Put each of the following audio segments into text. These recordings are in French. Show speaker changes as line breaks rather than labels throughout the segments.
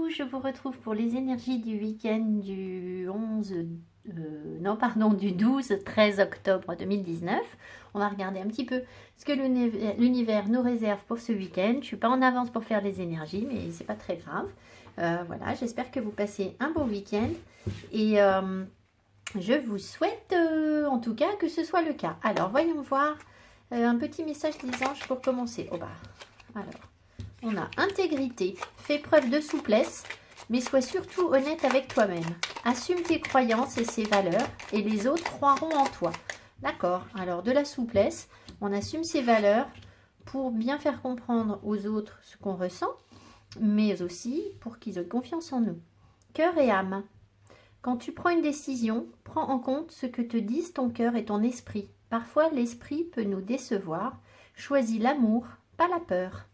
Coucou, je vous retrouve pour les énergies du week-end du 12-13 octobre 2019. On va regarder un petit peu ce que l'univers nous réserve pour ce week-end. Je ne suis pas en avance pour faire les énergies, mais c'est pas très grave. Voilà, j'espère que vous passez un bon week-end et je vous souhaite en tout cas que ce soit le cas. Alors, voyons voir un petit message des anges pour commencer. Oh bah, alors... On a intégrité, fais preuve de souplesse, mais sois surtout honnête avec toi-même. Assume tes croyances et ses valeurs, et les autres croiront en toi. D'accord, alors de la souplesse, on assume ses valeurs pour bien faire comprendre aux autres ce qu'on ressent, mais aussi pour qu'ils aient confiance en nous. Cœur et âme. Quand tu prends une décision, prends en compte ce que te disent ton cœur et ton esprit. Parfois, l'esprit peut nous décevoir. Choisis l'amour, pas la peur.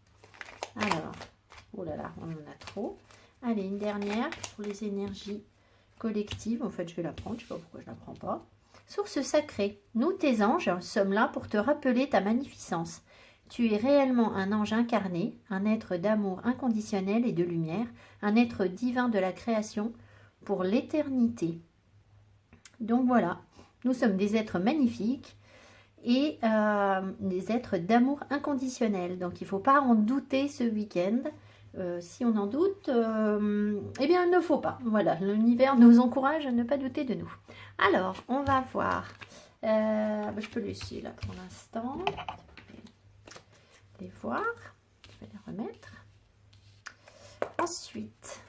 Alors, oh là là, on en a trop. Allez, une dernière pour les énergies collectives. En fait, je vais la prendre, je ne sais pas pourquoi je ne la prends pas. Source sacrée, nous, tes anges, sommes là pour te rappeler ta magnificence. Tu es réellement un ange incarné, un être d'amour inconditionnel et de lumière, un être divin de la création pour l'éternité. Donc voilà, nous sommes des êtres magnifiques et des êtres d'amour inconditionnel. Donc il ne faut pas en douter ce week-end. Si on en doute, eh bien il ne faut pas. Voilà, l'univers nous encourage à ne pas douter de nous. Alors, on va voir. Je peux laisser là pour l'instant. Les voir. Je vais les remettre. Ensuite,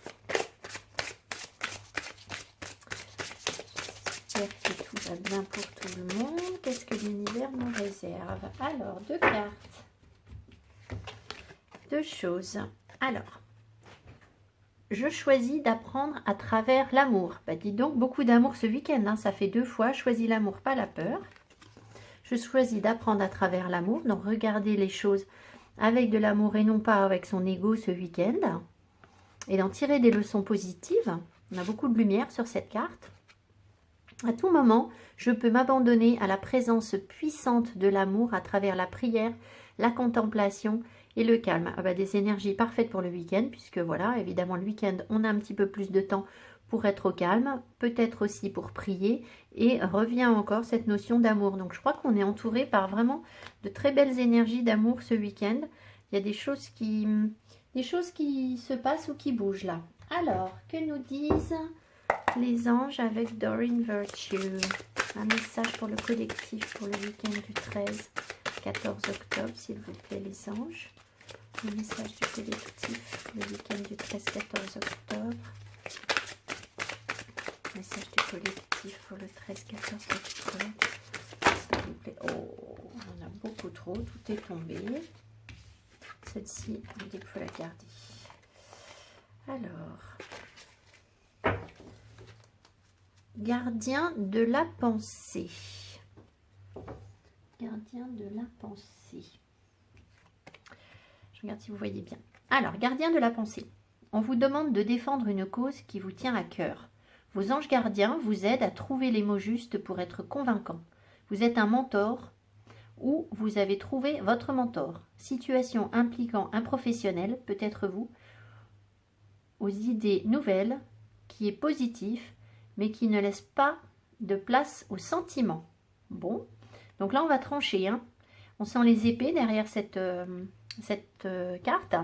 j'espère que tout va bien pour tout le monde. Qu'est-ce que l'univers nous réserve? Alors, deux cartes. Deux choses. Alors, je choisis d'apprendre à travers l'amour. Bah, dis donc, beaucoup d'amour ce week-end. Hein, ça fait 2 fois. Choisis l'amour, pas la peur. Je choisis d'apprendre à travers l'amour. Donc, regarder les choses avec de l'amour et non pas avec son ego ce week-end. Et d'en tirer des leçons positives. On a beaucoup de lumière sur cette carte. À tout moment, je peux m'abandonner à la présence puissante de l'amour à travers la prière, la contemplation et le calme. Ah bah, des énergies parfaites pour le week-end, puisque voilà, évidemment, le week-end, on a un petit peu plus de temps pour être au calme, peut-être aussi pour prier, et revient encore cette notion d'amour. Donc, je crois qu'on est entouré par vraiment de très belles énergies d'amour ce week-end. Il y a des choses qui se passent ou qui bougent là. Alors, que nous disent les anges avec Doreen Virtue? Un message pour le collectif pour le week-end du 13-14 octobre, s'il vous plaît, les anges. Un message du collectif, le week-end du 13-14 octobre. Message du collectif pour le 13-14 octobre. S'il vous plaît. Oh, on a beaucoup trop, tout est tombé. Celle-ci, on dit qu'il faut la garder. Alors, gardien de la pensée. Gardien de la pensée. Je regarde si vous voyez bien. Alors, gardien de la pensée. On vous demande de défendre une cause qui vous tient à cœur. Vos anges gardiens vous aident à trouver les mots justes pour être convaincants. Vous êtes un mentor ou vous avez trouvé votre mentor. Situation impliquant un professionnel, peut-être vous, aux idées nouvelles, qui est positif, mais qui ne laisse pas de place aux sentiments. Bon, donc là on va trancher. Hein. On sent les épées derrière cette carte.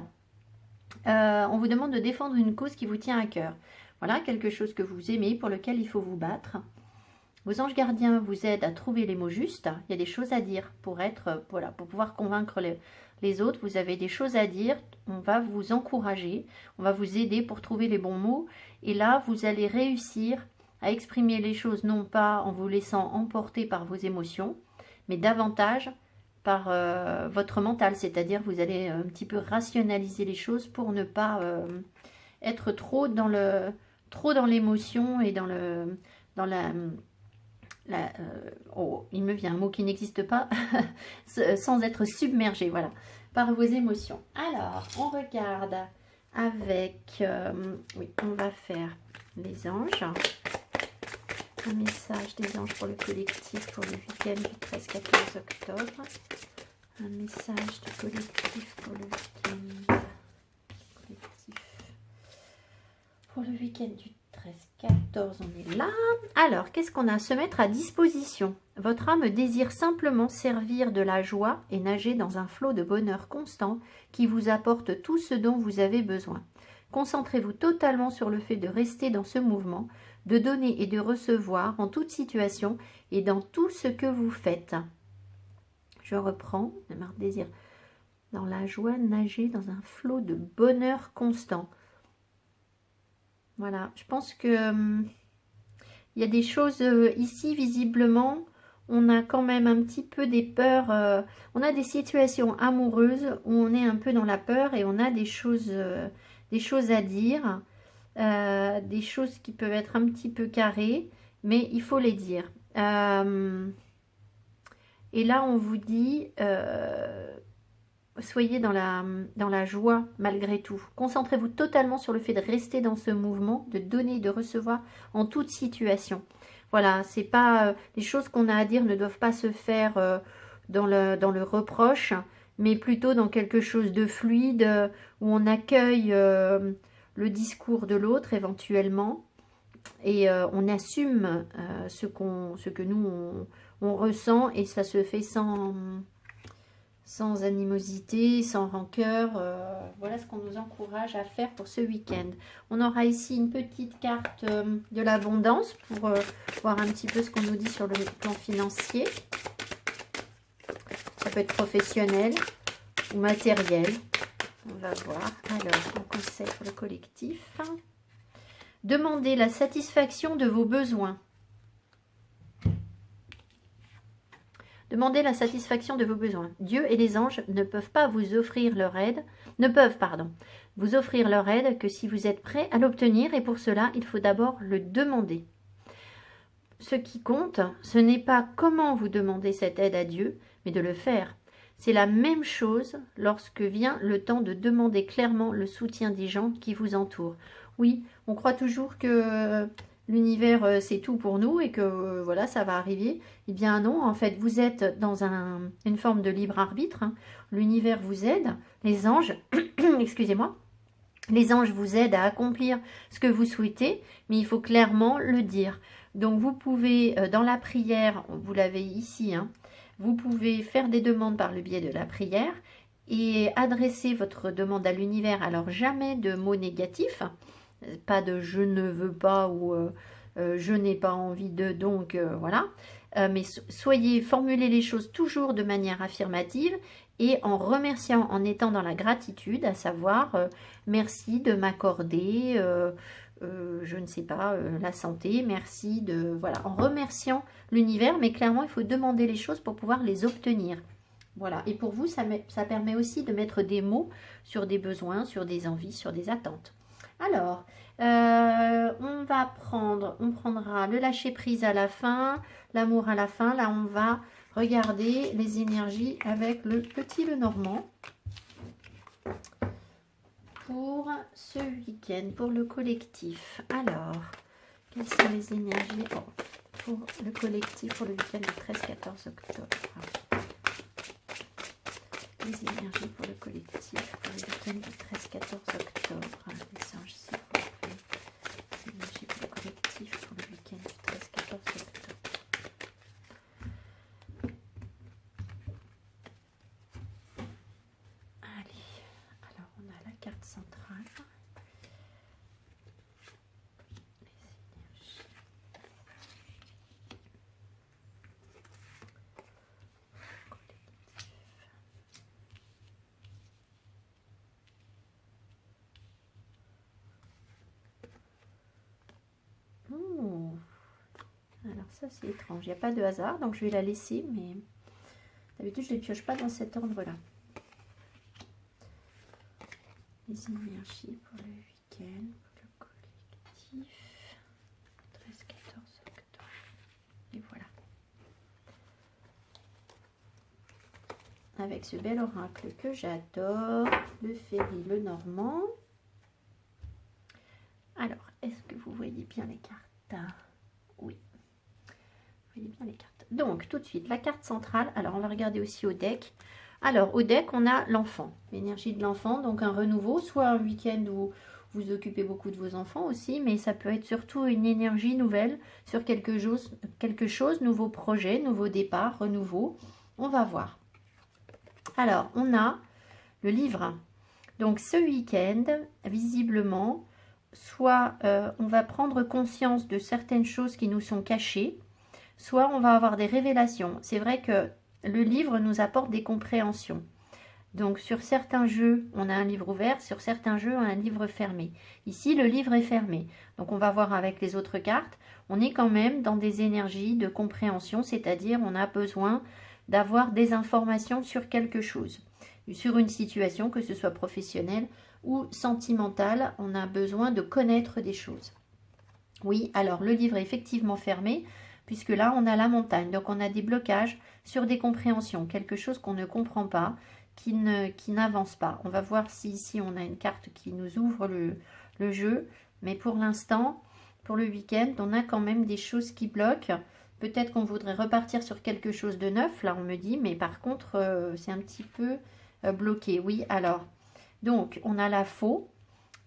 On vous demande de défendre une cause qui vous tient à cœur. Voilà, quelque chose que vous aimez, pour lequel il faut vous battre. Vos anges gardiens vous aident à trouver les mots justes. Il y a des choses à dire pour pouvoir convaincre les autres. Vous avez des choses à dire. On va vous encourager. On va vous aider pour trouver les bons mots. Et là, vous allez réussir à exprimer les choses, non pas en vous laissant emporter par vos émotions, mais davantage par votre mental. C'est-à-dire, vous allez un petit peu rationaliser les choses pour ne pas être trop dans l'émotion et il me vient un mot qui n'existe pas, sans être submergé, voilà, par vos émotions. Alors, on regarde avec, oui, on va faire les anges. Un message des anges pour le collectif pour le week-end du 13-14 octobre. Un message du collectif pour le week-end. Collectif. pour le week-end du 13-14, on est là. Alors, qu'est-ce qu'on a? Se mettre à disposition. Votre âme désire simplement servir de la joie et nager dans un flot de bonheur constant qui vous apporte tout ce dont vous avez besoin. Concentrez-vous totalement sur le fait de rester dans ce mouvement, de donner et de recevoir en toute situation et dans tout ce que vous faites. Je reprends. Désir dans la joie, nager dans un flot de bonheur constant. Voilà, je pense que il y a des choses ici, visiblement, on a quand même un petit peu des peurs. On a des situations amoureuses où on est un peu dans la peur et on a des choses à dire, des choses qui peuvent être un petit peu carrées, mais il faut les dire. Et là, on vous dit... soyez dans la joie malgré tout. Concentrez-vous totalement sur le fait de rester dans ce mouvement, de donner, de recevoir en toute situation. Voilà, c'est pas les choses qu'on a à dire ne doivent pas se faire dans le reproche, mais plutôt dans quelque chose de fluide où on accueille le discours de l'autre éventuellement et on assume ce que nous on ressent et ça se fait sans animosité, sans rancœur. Voilà ce qu'on nous encourage à faire pour ce week-end. On aura ici une petite carte de l'abondance pour voir un petit peu ce qu'on nous dit sur le plan financier. Ça peut être professionnel ou matériel. On va voir. Alors, un conseil pour le collectif. Demandez la satisfaction de vos besoins. Demandez la satisfaction de vos besoins. Dieu et les anges ne peuvent vous offrir leur aide que si vous êtes prêt à l'obtenir et pour cela, il faut d'abord le demander. Ce qui compte, ce n'est pas comment vous demandez cette aide à Dieu, mais de le faire. C'est la même chose lorsque vient le temps de demander clairement le soutien des gens qui vous entourent. Oui, on croit toujours que l'univers c'est tout pour nous et que voilà, ça va arriver. Eh bien non, en fait, vous êtes dans une forme de libre arbitre. Hein. L'univers vous aide, les anges, excusez-moi, les anges vous aident à accomplir ce que vous souhaitez, mais il faut clairement le dire. Donc vous pouvez, dans la prière, vous l'avez ici, hein, vous pouvez faire des demandes par le biais de la prière et adresser votre demande à l'univers. Alors jamais de mots négatifs, pas de je ne veux pas ou je n'ai pas envie de, donc voilà. Mais formulez les choses toujours de manière affirmative et en remerciant, en étant dans la gratitude, à savoir merci de m'accorder, je ne sais pas, la santé, merci de, voilà, en remerciant l'univers, mais clairement il faut demander les choses pour pouvoir les obtenir. Voilà, et pour vous, ça permet aussi de mettre des mots sur des besoins, sur des envies, sur des attentes. Alors, on prendra le lâcher prise à la fin, l'amour à la fin. Là, on va regarder les énergies avec le petit Lenormand pour ce week-end, pour le collectif. Alors, quelles sont les énergies pour le collectif pour le week-end du 13-14 octobre? Les énergies pour le collectif pour le week-end du 13-14 octobre. Les anges, s'il vous plaît. Les énergies pour le collectif pour le week-end du 13-14 octobre. Allez, alors on a la carte centrale. Les énergies. Alors ça c'est étrange, il n'y a pas de hasard, donc je vais la laisser, mais d'habitude je ne les pioche pas dans cet ordre-là. Les énergies pour le week-end, pour le collectif, 13-14 octobre. Et voilà. Avec ce bel oracle que j'adore, le Ferry Lenormand. Alors, est-ce que vous voyez bien les cartes? Oui. Vous voyez bien les cartes. Donc, tout de suite, la carte centrale. Alors, on va regarder aussi au deck. Alors, au deck, on a l'enfant. L'énergie de l'enfant, donc un renouveau, soit un week-end vous occupez beaucoup de vos enfants aussi, mais ça peut être surtout une énergie nouvelle sur quelque chose, nouveau projet, nouveau départ, renouveau. On va voir. Alors, on a le livre. Donc, ce week-end, visiblement, soit on va prendre conscience de certaines choses qui nous sont cachées, soit on va avoir des révélations. C'est vrai que le livre nous apporte des compréhensions. Donc, sur certains jeux, on a un livre ouvert, sur certains jeux, on a un livre fermé. Ici, le livre est fermé. Donc, on va voir avec les autres cartes. On est quand même dans des énergies de compréhension, c'est-à-dire on a besoin d'avoir des informations sur quelque chose, sur une situation, que ce soit professionnelle ou sentimentale. On a besoin de connaître des choses. Oui, alors le livre est effectivement fermé, puisque là, on a la montagne. Donc, on a des blocages sur des compréhensions, quelque chose qu'on ne comprend pas, qui n'avance pas. On va voir si ici on a une carte qui nous ouvre le jeu, mais pour l'instant, pour le week-end, on a quand même des choses qui bloquent. Peut-être qu'on voudrait repartir sur quelque chose de neuf, là on me dit, mais par contre c'est un petit peu bloqué. Oui, alors, donc on a la faux.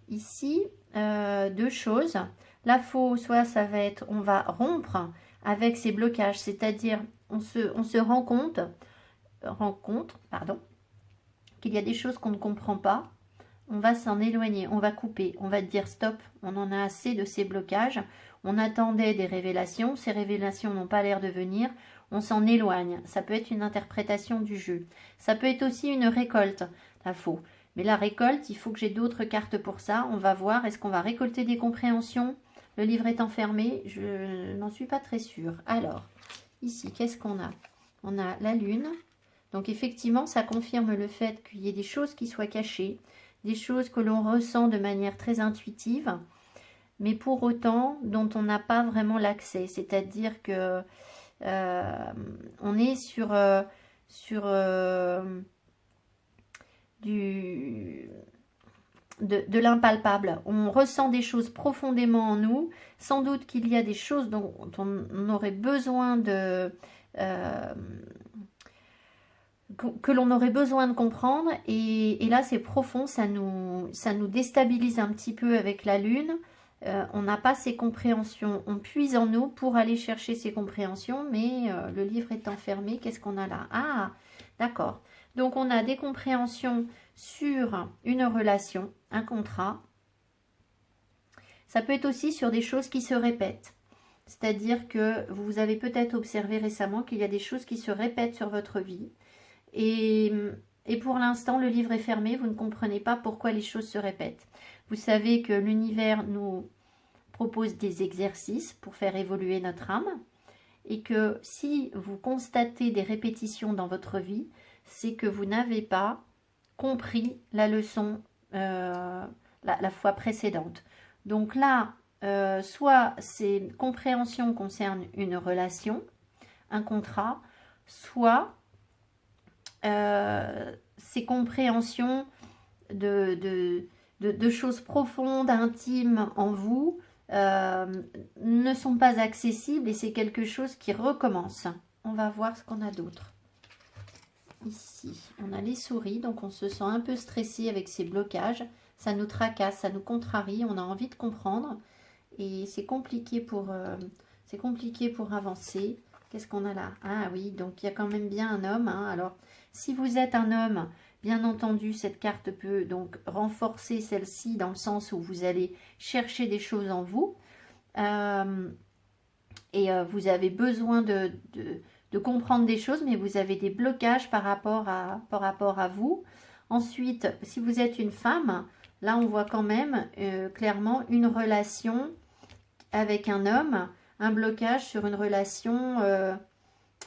Ici, deux choses. La faux, soit ça va être, on va rompre avec ces blocages, c'est-à-dire on se rend compte, qu'il y a des choses qu'on ne comprend pas, on va s'en éloigner, on va couper, on va dire stop, on en a assez de ces blocages, on attendait des révélations, ces révélations n'ont pas l'air de venir, on s'en éloigne. Ça peut être une interprétation du jeu. Ça peut être aussi une récolte, la faux. Mais la récolte, il faut que j'ai d'autres cartes pour ça. On va voir, est-ce qu'on va récolter des compréhensions? Le livre est enfermé, je n'en suis pas très sûre. Alors, ici, qu'est-ce qu'on a? On a la lune. Donc effectivement, ça confirme le fait qu'il y ait des choses qui soient cachées, des choses que l'on ressent de manière très intuitive, mais pour autant dont on n'a pas vraiment l'accès. C'est-à-dire que on est sur de l'impalpable. On ressent des choses profondément en nous. Sans doute qu'il y a des choses dont on aurait besoin de... que l'on aurait besoin de comprendre, et là c'est profond, ça nous déstabilise un petit peu avec la lune. On n'a pas ces compréhensions, on puise en nous pour aller chercher ces compréhensions, mais le livre est enfermé. Qu'est-ce qu'on a là? Ah, d'accord. Donc on a des compréhensions sur une relation, un contrat. Ça peut être aussi sur des choses qui se répètent. C'est-à-dire que vous avez peut-être observé récemment qu'il y a des choses qui se répètent sur votre vie. Et pour l'instant, le livre est fermé, vous ne comprenez pas pourquoi les choses se répètent. Vous savez que l'univers nous propose des exercices pour faire évoluer notre âme, et que si vous constatez des répétitions dans votre vie, c'est que vous n'avez pas compris la leçon la fois précédente. Donc là, soit ces compréhensions concernent une relation, un contrat, soit ces compréhensions de choses profondes, intimes en vous, ne sont pas accessibles, et c'est quelque chose qui recommence. On va voir ce qu'on a d'autre. Ici, on a les souris, donc on se sent un peu stressé avec ces blocages. Ça nous tracasse, ça nous contrarie, on a envie de comprendre, et c'est compliqué pour avancer. Qu'est-ce qu'on a là? Ah oui, donc il y a quand même bien un homme. Hein. Alors, si vous êtes un homme, bien entendu, cette carte peut donc renforcer celle-ci dans le sens où vous allez chercher des choses en vous. Vous avez besoin de comprendre des choses, mais vous avez des blocages par rapport à vous. Ensuite, si vous êtes une femme, là on voit quand même clairement une relation avec un homme, un blocage sur une relation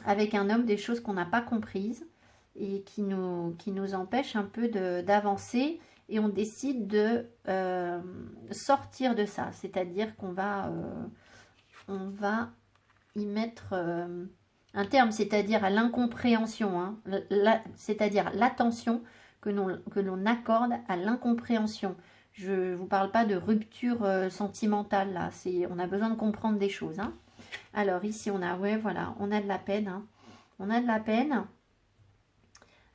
avec un homme, des choses qu'on n'a pas comprises et qui nous empêchent un peu d'avancer, et on décide de sortir de ça, c'est-à-dire qu'on va y mettre un terme, c'est-à-dire à l'incompréhension, hein, c'est-à-dire l'attention que l'on accorde à l'incompréhension. Je ne vous parle pas de rupture sentimentale, là, on a besoin de comprendre des choses. Hein. Alors ici, on a de la peine. Hein. On a de la peine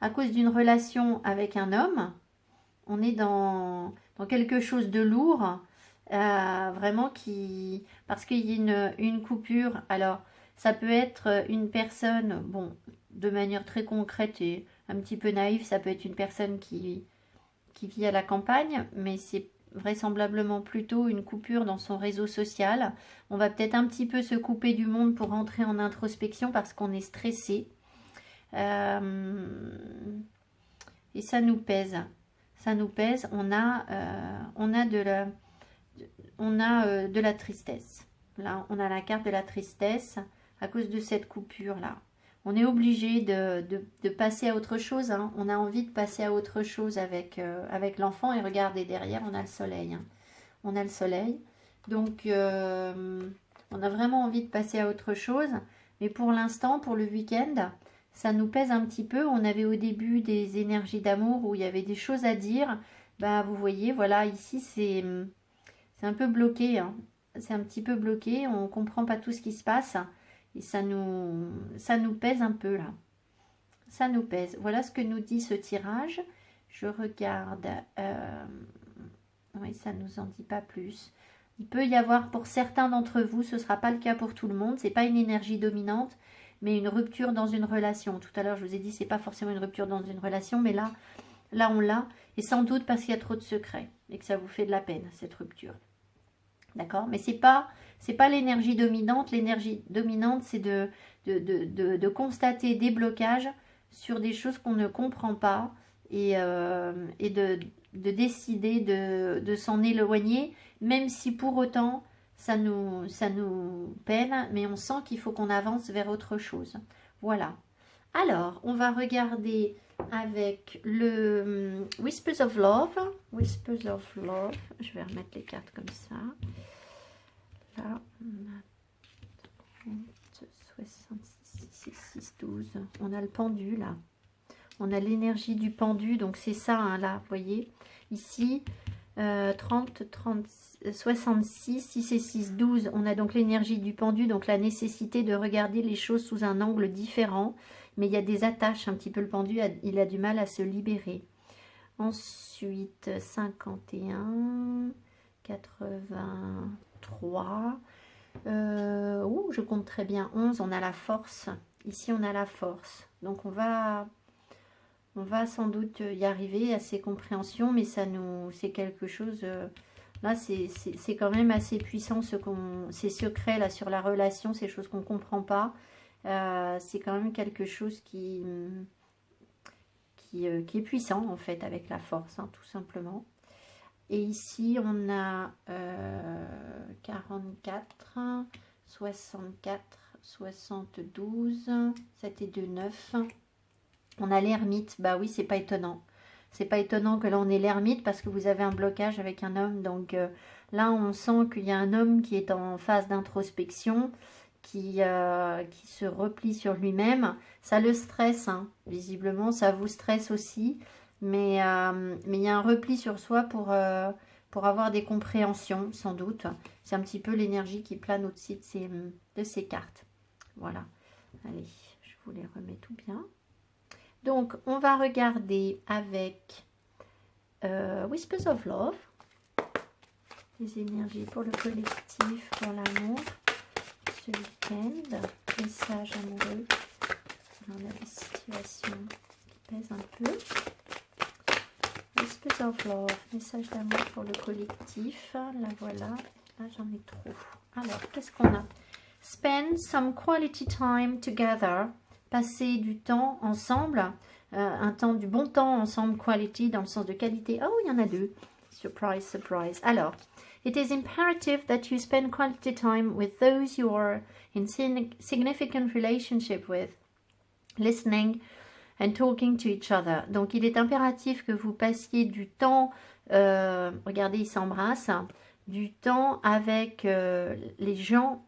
à cause d'une relation avec un homme. On est dans dans quelque chose de lourd, vraiment qui... Parce qu'il y a une coupure. Alors, ça peut être une personne, bon, de manière très concrète et un petit peu naïve, ça peut être une personne qui vit à la campagne, mais c'est vraisemblablement plutôt une coupure dans son réseau social. On va peut-être un petit peu se couper du monde pour entrer en introspection parce qu'on est stressé. Et ça nous pèse. Ça nous pèse. On a de la tristesse. Là, on a la carte de la tristesse à cause de cette coupure-là. On est obligé de passer à autre chose. Hein. On a envie de passer à autre chose avec l'enfant. Et regardez, derrière, on a le soleil. Hein. On a le soleil. Donc, on a vraiment envie de passer à autre chose. Mais pour l'instant, pour le week-end, ça nous pèse un petit peu. On avait au début des énergies d'amour où il y avait des choses à dire. Bah, vous voyez, voilà, ici, c'est un peu bloqué. Hein. C'est un petit peu bloqué. On ne comprend pas tout ce qui se passe. Et ça nous pèse un peu là. Ça nous pèse. Voilà ce que nous dit ce tirage. Je regarde. Oui, ça ne nous en dit pas plus. Il peut y avoir pour certains d'entre vous, ce ne sera pas le cas pour tout le monde. Ce n'est pas une énergie dominante, mais une rupture dans une relation. Tout à l'heure, je vous ai dit, ce n'est pas forcément une rupture dans une relation, mais là on l'a. Et sans doute parce qu'il y a trop de secrets et que ça vous fait de la peine, cette rupture. D'accord? Mais c'est pas l'énergie dominante. L'énergie dominante, c'est de constater des blocages sur des choses qu'on ne comprend pas et de décider de s'en éloigner, même si pour autant ça nous peine, mais on sent qu'il faut qu'on avance vers autre chose. Voilà. Alors, on va regarder avec le Whispers of Love. Whispers of Love. Je vais remettre les cartes comme ça. Là, on a 30, 66, 6, 12. On a le pendu, là. On a l'énergie du pendu, donc c'est ça, hein, là, vous voyez. Ici, 30, 66, 6 et 6, 12. On a donc l'énergie du pendu, donc la nécessité de regarder les choses sous un angle différent. Mais il y a des attaches, un petit peu le pendu, il a du mal à se libérer. Ensuite, 51, 83. Je compte très bien. 11, on a la force. Ici, on a la force. Donc, on va sans doute y arriver à ces compréhensions, mais c'est quelque chose... là, c'est quand même assez puissant, ces secrets là sur la relation, ces choses qu'on ne comprend pas. C'est quand même quelque chose qui est puissant en fait avec la force, hein, tout simplement. Et ici on a 44, 64, 72, 7 et 2, 9. On a l'ermite. Bah oui, c'est pas étonnant. C'est pas étonnant que là on ait l'ermite parce que vous avez un blocage avec un homme. Donc là on sent qu'il y a un homme qui est en phase d'introspection, qui se replie sur lui-même. Ça le stresse, hein, visiblement, ça vous stresse aussi. Mais il y a un repli sur soi pour avoir des compréhensions, sans doute. C'est un petit peu l'énergie qui plane au-dessus de ces cartes. Voilà. Allez, je vous les remets tout bien. Donc, on va regarder avec Whispers of Love. Les énergies pour le collectif, pour l'amour. Ce week-end, message amoureux. On a des situations qui pèsent un peu. Whispers of Love, message d'amour pour le collectif. La voilà. Là, j'en ai trop. Alors, qu'est-ce qu'on a? Spend some quality time together. Passer du temps ensemble. Du bon temps ensemble, quality, dans le sens de qualité. Oh, il y en a deux. Surprise, surprise. Alors, it is imperative that you spend quality time with those you are in significant relationship with, listening and talking to each other. Donc, il est impératif que vous passiez du temps, regardez, ils s'embrassent, du temps avec les gens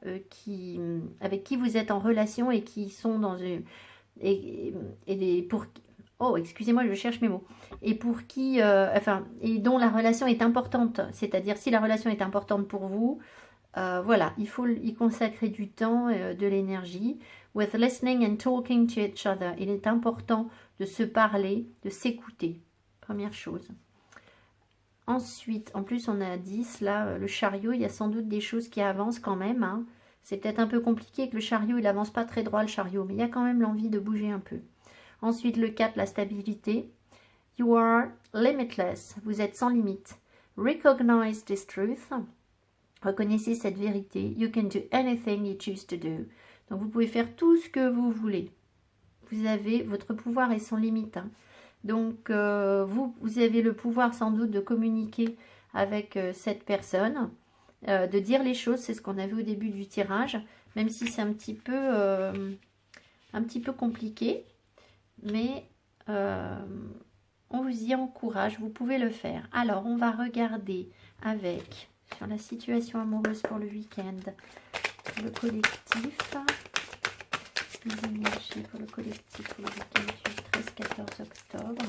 avec qui vous êtes en relation et qui sont dans une... Oh, excusez-moi, je cherche mes mots. Et pour qui, et dont la relation est importante. C'est-à-dire, si la relation est importante pour vous, voilà, il faut y consacrer du temps, de l'énergie. With listening and talking to each other. Il est important de se parler, de s'écouter. Première chose. Ensuite, en plus, on a 10. Là, le chariot, il y a sans doute des choses qui avancent quand même. Hein. C'est peut-être un peu compliqué que le chariot, il avance pas très droit, le chariot. Mais il y a quand même l'envie de bouger un peu. Ensuite, le 4, la stabilité. You are limitless. Vous êtes sans limite. Recognize this truth. Reconnaissez cette vérité. You can do anything you choose to do. Donc, vous pouvez faire tout ce que vous voulez. Vous avez, votre pouvoir est sans limite. Hein. Donc, vous avez le pouvoir sans doute de communiquer avec cette personne, de dire les choses. C'est ce qu'on avait au début du tirage, même si c'est un petit peu compliqué. Mais on vous y encourage, vous pouvez le faire. Alors, on va regarder avec, sur la situation amoureuse pour le week-end, le collectif. Les énergies pour le collectif pour le week-end du 13-14 octobre.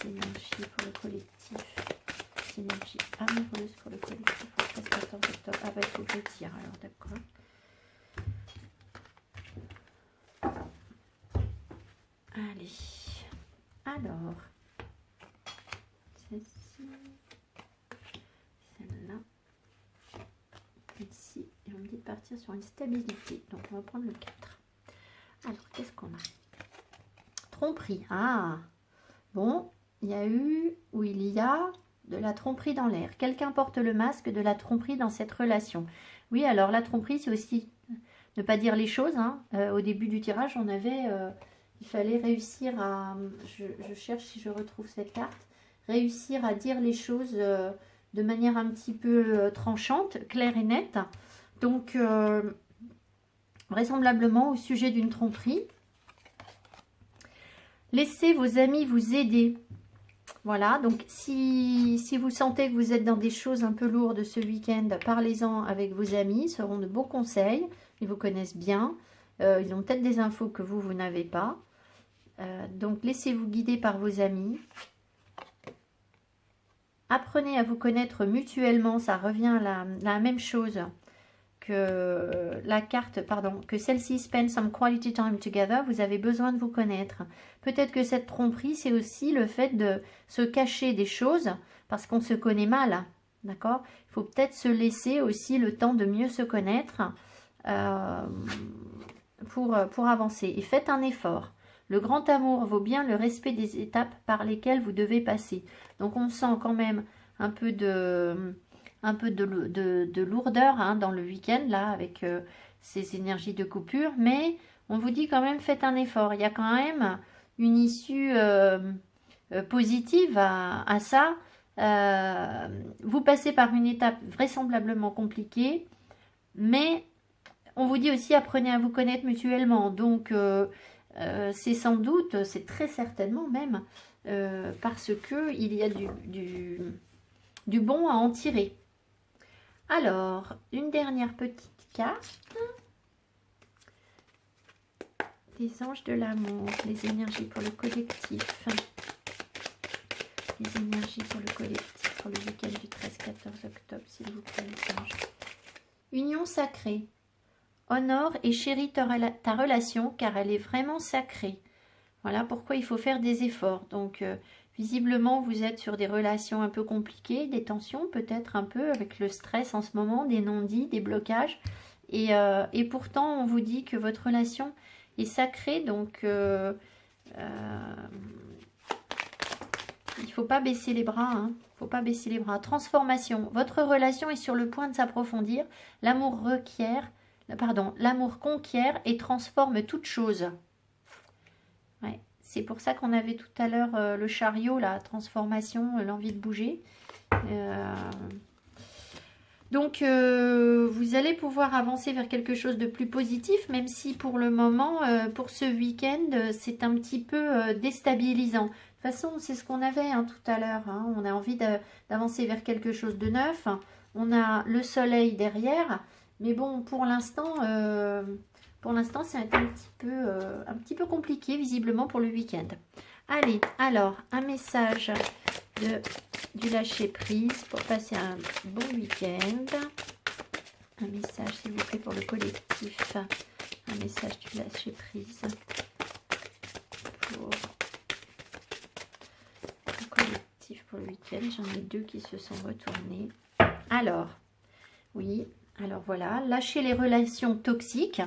Les énergies pour le collectif. Les énergies amoureuses pour le collectif pour le 13-14 octobre. Ah bah il faut que je tire alors, d'accord. Allez. Alors. Celle-ci. Celle-là. Ici. Et on me dit de partir sur une stabilité. Donc on va prendre le 4. Alors, qu'est-ce qu'on a? Tromperie. Ah, bon, il y a eu, ou il y a de la tromperie dans l'air. Quelqu'un porte le masque de la tromperie dans cette relation. Oui, alors la tromperie, c'est aussi ne pas dire les choses. Hein. Au début du tirage, on avait, il fallait réussir à, je cherche si je retrouve cette carte, réussir à dire les choses de manière un petit peu tranchante, claire et nette. Donc, vraisemblablement au sujet d'une tromperie. Laissez vos amis vous aider. Voilà, donc si vous sentez que vous êtes dans des choses un peu lourdes ce week-end, parlez-en avec vos amis, ils seront de bons conseils, ils vous connaissent bien, ils ont peut-être des infos que vous n'avez pas. Donc laissez-vous guider par vos amis. Apprenez à vous connaître mutuellement, ça revient à la même chose que la carte, pardon, que celle-ci, spend some quality time together, vous avez besoin de vous connaître. Peut-être que cette tromperie, c'est aussi le fait de se cacher des choses parce qu'on se connaît mal, d'accord? Il faut peut-être se laisser aussi le temps de mieux se connaître pour avancer. Et faites un effort. Le grand amour vaut bien le respect des étapes par lesquelles vous devez passer. Donc on sent quand même un peu de lourdeur hein, dans le week-end, là, avec ces énergies de coupure. Mais on vous dit quand même, faites un effort. Il y a quand même une issue positive à ça. Vous passez par une étape vraisemblablement compliquée. Mais on vous dit aussi, apprenez à vous connaître mutuellement. Donc, c'est sans doute, c'est très certainement même, parce qu'il y a du bon à en tirer. Alors, une dernière petite carte. Les anges de l'amour, les énergies pour le collectif. Les énergies pour le collectif, pour le week-end du 13-14 octobre, s'il vous plaît, les anges. Union sacrée. Honore et chéris ta relation, car elle est vraiment sacrée. Voilà pourquoi il faut faire des efforts. Donc, visiblement, vous êtes sur des relations un peu compliquées, des tensions peut-être un peu avec le stress en ce moment, des non-dits, des blocages. Et pourtant, on vous dit que votre relation est sacrée. Donc, il ne faut pas baisser les bras. Hein. Il ne faut pas baisser les bras. Transformation. Votre relation est sur le point de s'approfondir. L'amour l'amour conquiert et transforme toute chose. Ouais. C'est pour ça qu'on avait tout à l'heure le chariot, la transformation, l'envie de bouger. Donc, vous allez pouvoir avancer vers quelque chose de plus positif, même si pour le moment, pour ce week-end, c'est un petit peu déstabilisant. De toute façon, c'est ce qu'on avait hein, tout à l'heure. Hein. On a envie d'avancer vers quelque chose de neuf. On a le soleil derrière. Mais bon, pour l'instant, c'est un petit peu compliqué, visiblement, pour le week-end. Allez, alors, un message du lâcher-prise pour passer un bon week-end. Un message, s'il vous plaît, pour le collectif. Un message du lâcher-prise pour le collectif, pour pour le week-end. J'en ai 2 qui se sont retournés. Alors, oui, alors voilà, lâchez les relations toxiques.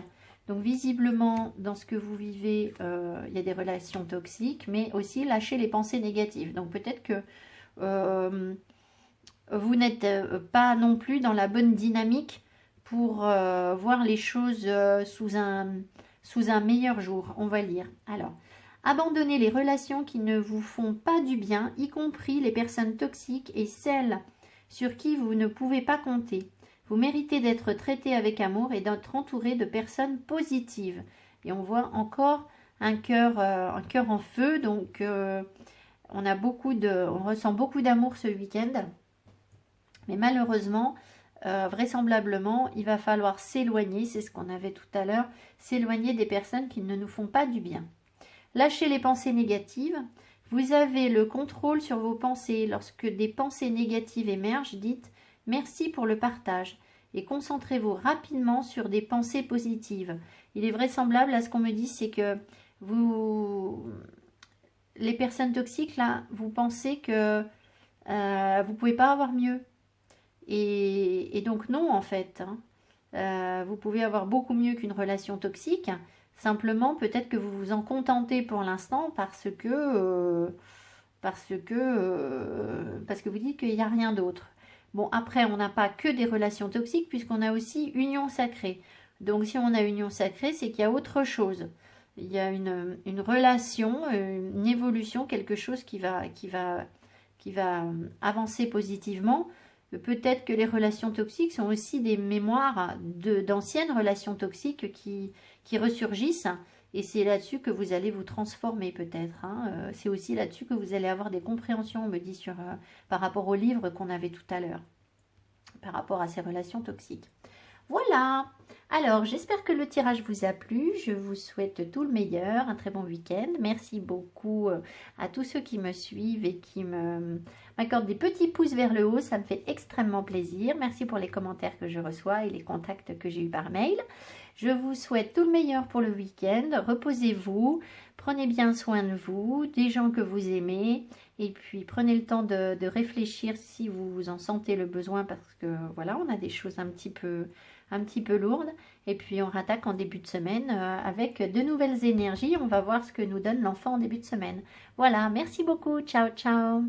Donc visiblement, dans ce que vous vivez, il y a des relations toxiques, mais aussi lâchez les pensées négatives. Donc peut-être que vous n'êtes pas non plus dans la bonne dynamique pour voir les choses sous un meilleur jour. On va lire. Alors, abandonnez les relations qui ne vous font pas du bien, y compris les personnes toxiques et celles sur qui vous ne pouvez pas compter. Vous méritez d'être traité avec amour et d'être entouré de personnes positives. Et on voit encore un cœur en feu, donc on ressent beaucoup d'amour ce week-end. Mais malheureusement, vraisemblablement, il va falloir s'éloigner, c'est ce qu'on avait tout à l'heure, s'éloigner des personnes qui ne nous font pas du bien. Lâchez les pensées négatives. Vous avez le contrôle sur vos pensées. Lorsque des pensées négatives émergent, dites « merci pour le partage » et concentrez-vous rapidement sur des pensées positives. Il est vraisemblable, à ce qu'on me dit, c'est que les personnes toxiques, là, vous pensez que vous ne pouvez pas avoir mieux. Et donc non, en fait. Vous pouvez avoir beaucoup mieux qu'une relation toxique. Simplement, peut-être que vous vous en contentez pour l'instant parce que vous dites qu'il n'y a rien d'autre. Bon, après, on n'a pas que des relations toxiques puisqu'on a aussi union sacrée. Donc, si on a union sacrée, c'est qu'il y a autre chose. Il y a une relation, une évolution, quelque chose qui va avancer positivement. Peut-être que les relations toxiques sont aussi des mémoires d'anciennes relations toxiques qui ressurgissent. Et c'est là-dessus que vous allez vous transformer peut-être. C'est aussi là-dessus que vous allez avoir des compréhensions, on me dit, par rapport au livre qu'on avait tout à l'heure. Par rapport à ces relations toxiques. Voilà. Alors, j'espère que le tirage vous a plu. Je vous souhaite tout le meilleur, un très bon week-end. Merci beaucoup à tous ceux qui me suivent et qui m'accordent des petits pouces vers le haut. Ça me fait extrêmement plaisir. Merci pour les commentaires que je reçois et les contacts que j'ai eus par mail. Je vous souhaite tout le meilleur pour le week-end. Reposez-vous, prenez bien soin de vous, des gens que vous aimez. Et puis, prenez le temps de réfléchir si vous en sentez le besoin parce que, voilà, on a des choses un petit peu lourdes. Et puis, on rattaque en début de semaine avec de nouvelles énergies. On va voir ce que nous donne l'enfant en début de semaine. Voilà, merci beaucoup. Ciao, ciao.